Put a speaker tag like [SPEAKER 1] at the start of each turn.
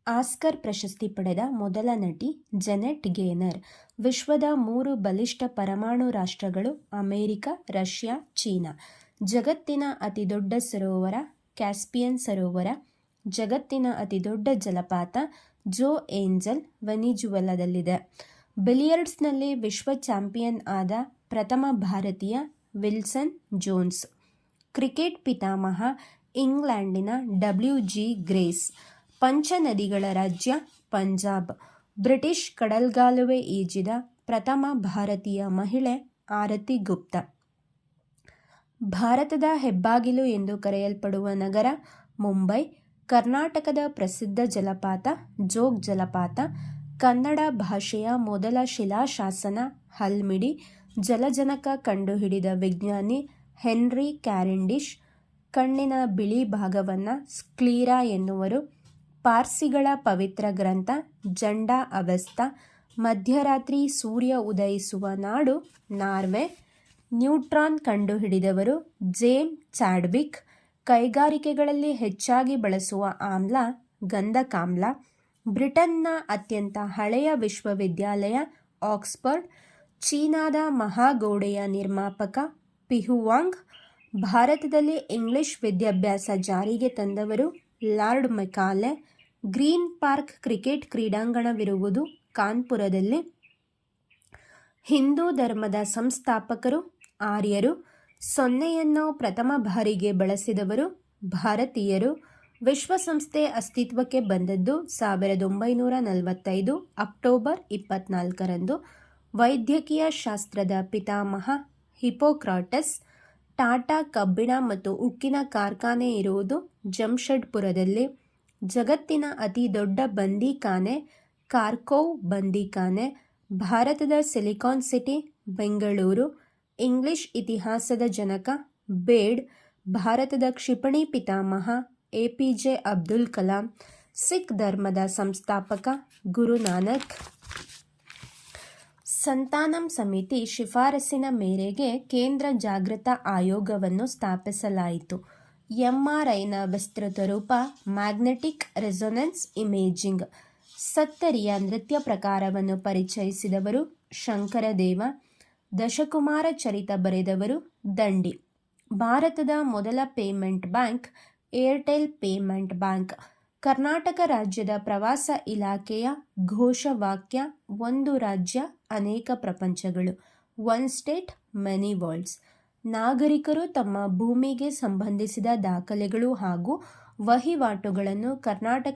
[SPEAKER 1] Oscar ಪ್ರಶಸ್ತಿ ಪಡೆದ ಮೊದಲ ನಟಿ ಜೆನೆಟ್ ಗೇನರ್. ವಿಶ್ವದ 3 ಬಲಿಷ್ಠ ಪರಮಾಣು ರಾಷ್ಟ್ರಗಳು ಅಮೆರಿಕ, ರಷ್ಯಾ, ಚೀನಾ. ಜಗತ್ತಿನ ಅತಿದೊಡ್ಡ ಸರೋವರ ಕ್ಯಾಸ್ಪಿಯನ್ ಸರೋವರ. ಜಗತ್ತಿನ ಅತಿದೊಡ್ಡ ಜಲಪಾತ ಜೋ ಏಂಜಲ್ ವೆನಿಜುವೆಲಾದಲ್ಲಿದೆ. ಬಿಲಿಯರ್ಡ್ಸ್ನಲ್ಲಿ ವಿಶ್ವ ಚಾಂಪಿಯನ್ ಆದ ಪ್ರಥಮ ಭಾರತೀಯ ವಿಲ್ಸನ್ ಜೋನ್ಸ್. ಕ್ರಿಕೆಟ್ ಪಿತಾಮಹ ಇಂಗ್ಲೆಂಡಿನ WG ಗ್ರೇಸ್. ಪಂಚನದಿಗಳ ರಾಜ್ಯ ಪಂಜಾಬ್. ಬ್ರಿಟಿಷ್ ಕಡಲ್ಗಾಲುವೆ ಈಜಿದ ಪ್ರಥಮ ಭಾರತೀಯ ಮಹಿಳೆ ಆರತಿ ಗುಪ್ತಾ. ಭಾರತದ ಹೆಬ್ಬಾಗಿಲು ಎಂದು ಕರೆಯಲ್ಪಡುವ ನಗರ ಮುಂಬೈ. ಕರ್ನಾಟಕದ ಪ್ರಸಿದ್ಧ ಜಲಪಾತ ಜೋಗ್ ಜಲಪಾತ. ಕನ್ನಡ ಭಾಷೆಯ ಮೊದಲ ಶಿಲಾಶಾಸನ ಹಲ್ಮಿಡಿ. ಜಲಜನಕ ಕಂಡುಹಿಡಿದ ವಿಜ್ಞಾನಿ ಹೆನ್ರಿ ಕ್ಯಾರೆಂಡಿಶ್. ಕಣ್ಣಿನ ಬಿಳಿ ಭಾಗವನ್ನು ಸ್ಕ್ಲೀರಾ ಎನ್ನುವರು. ಪಾರ್ಸಿಗಳ ಪವಿತ್ರ ಗ್ರಂಥ ಜಂಡಾ ಅವಸ್ತಾ. ಮಧ್ಯರಾತ್ರಿ ಸೂರ್ಯ ಉದಯಿಸುವ ನಾಡು ನಾರ್ವೆ. Neutron ಕಂಡುಹಿಡಿದವರು ಜೇಮ್ Chadwick. ಕೈಗಾರಿಕೆಗಳಲ್ಲಿ ಹೆಚ್ಚಾಗಿ ಬಳಸುವ ಆಮ್ಲ ಗಂಧಕಾಮ್ಲ. ಬ್ರಿಟನ್ನ ಅತ್ಯಂತ ಹಳೆಯ ವಿಶ್ವವಿದ್ಯಾಲಯ ಆಕ್ಸ್ಫರ್ಡ್. ಚೀನಾದ ಮಹಾಗೋಡೆಯ ನಿರ್ಮಾಪಕ ಪಿಹುವಾಂಗ್. ಭಾರತದಲ್ಲಿ ಇಂಗ್ಲಿಷ್ ವಿದ್ಯಾಭ್ಯಾಸ ಜಾರಿಗೆ ತಂದವರು Lord Macaulay. Green Park cricket ಕ್ರೀಡಾಂಗಣವಿರುವುದು ಕಾನ್ಪುರದಲ್ಲಿ. ಹಿಂದೂ ಧರ್ಮದ ಸಂಸ್ಥಾಪಕರು ಆರ್ಯರು. ಸೊನ್ನೆಯನ್ನು ಪ್ರಥಮ ಬಾರಿಗೆ ಬಳಸಿದವರು ಭಾರತೀಯರು. ವಿಶ್ವಸಂಸ್ಥೆ ಅಸ್ತಿತ್ವಕ್ಕೆ ಬಂದದ್ದು 1945 ಅಕ್ಟೋಬರ್ 24ರಂದು. ವೈದ್ಯಕೀಯ ಶಾಸ್ತ್ರದ ಪಿತಾಮಹ ಹಿಪೋಕ್ರಾಟಸ್. ಟಾಟಾ ಕಬ್ಬಿಣ ಮತ್ತು ಉಕ್ಕಿನ ಕಾರ್ಖಾನೆ ಇರುವುದು ಜಮ್ಷೆಡ್ಪುರದಲ್ಲಿ. ಜಗತ್ತಿನ ಅತಿ ದೊಡ್ಡ ಬಂದೀಖಾನೆ ಖಾರ್ಕೋವ್ ಬಂದೀಖಾನೆ. ಭಾರತದ ಸಿಲಿಕಾನ್ ಸಿಟಿ ಬೆಂಗಳೂರು. ಇಂಗ್ಲಿಷ್ ಇತಿಹಾಸದ ಜನಕ ಬೇಡ್. ಭಾರತದ ಕ್ಷಿಪಣಿ ಪಿತಾಮಹ APJ ಅಬ್ದುಲ್ ಕಲಾಂ. ಸಿಖ್ ಧರ್ಮದ ಸಂಸ್ಥಾಪಕ ಗುರುನಾನಕ್. ಸಂತಾನಂ ಸಮಿತಿ ಶಿಫಾರಸಿನ ಮೇರೆಗೆ ಕೇಂದ್ರ ಜಾಗೃತ ಆಯೋಗವನ್ನು ಸ್ಥಾಪಿಸಲಾಯಿತು. MRIನ ವಿಸ್ತೃತ ರೂಪ ಮ್ಯಾಗ್ನೆಟಿಕ್ ರೆಸೊನೆನ್ಸ್ ಇಮೇಜಿಂಗ್. ಸತ್ತರಿಯ ನೃತ್ಯ ಪ್ರಕಾರವನ್ನು ಪರಿಚಯಿಸಿದವರು ಶಂಕರದೇವ. ದಶಕುಮಾರ ಚರಿತ ಬರೆದವರು ದಂಡಿ. ಭಾರತದ ಮೊದಲ payment bank Airtel payment bank. Karnataka ರಾಜ್ಯದ ಪ್ರವಾಸ ಇಲಾಖೆಯ ಘೋಷವಾಕ್ಯ ಒಂದು ರಾಜ್ಯ ಅನೇಕ ಪ್ರಪಂಚಗಳು. One state many worlds. ನಾಗರಿಕರು ತಮ್ಮ ಭೂಮಿಗೆ ಸಂಬಂಧಿಸಿದ ದಾಖಲೆಗಳು ಹಾಗೂ ವಹಿವಾಟುಗಳನ್ನು ಕರ್ನಾಟಕ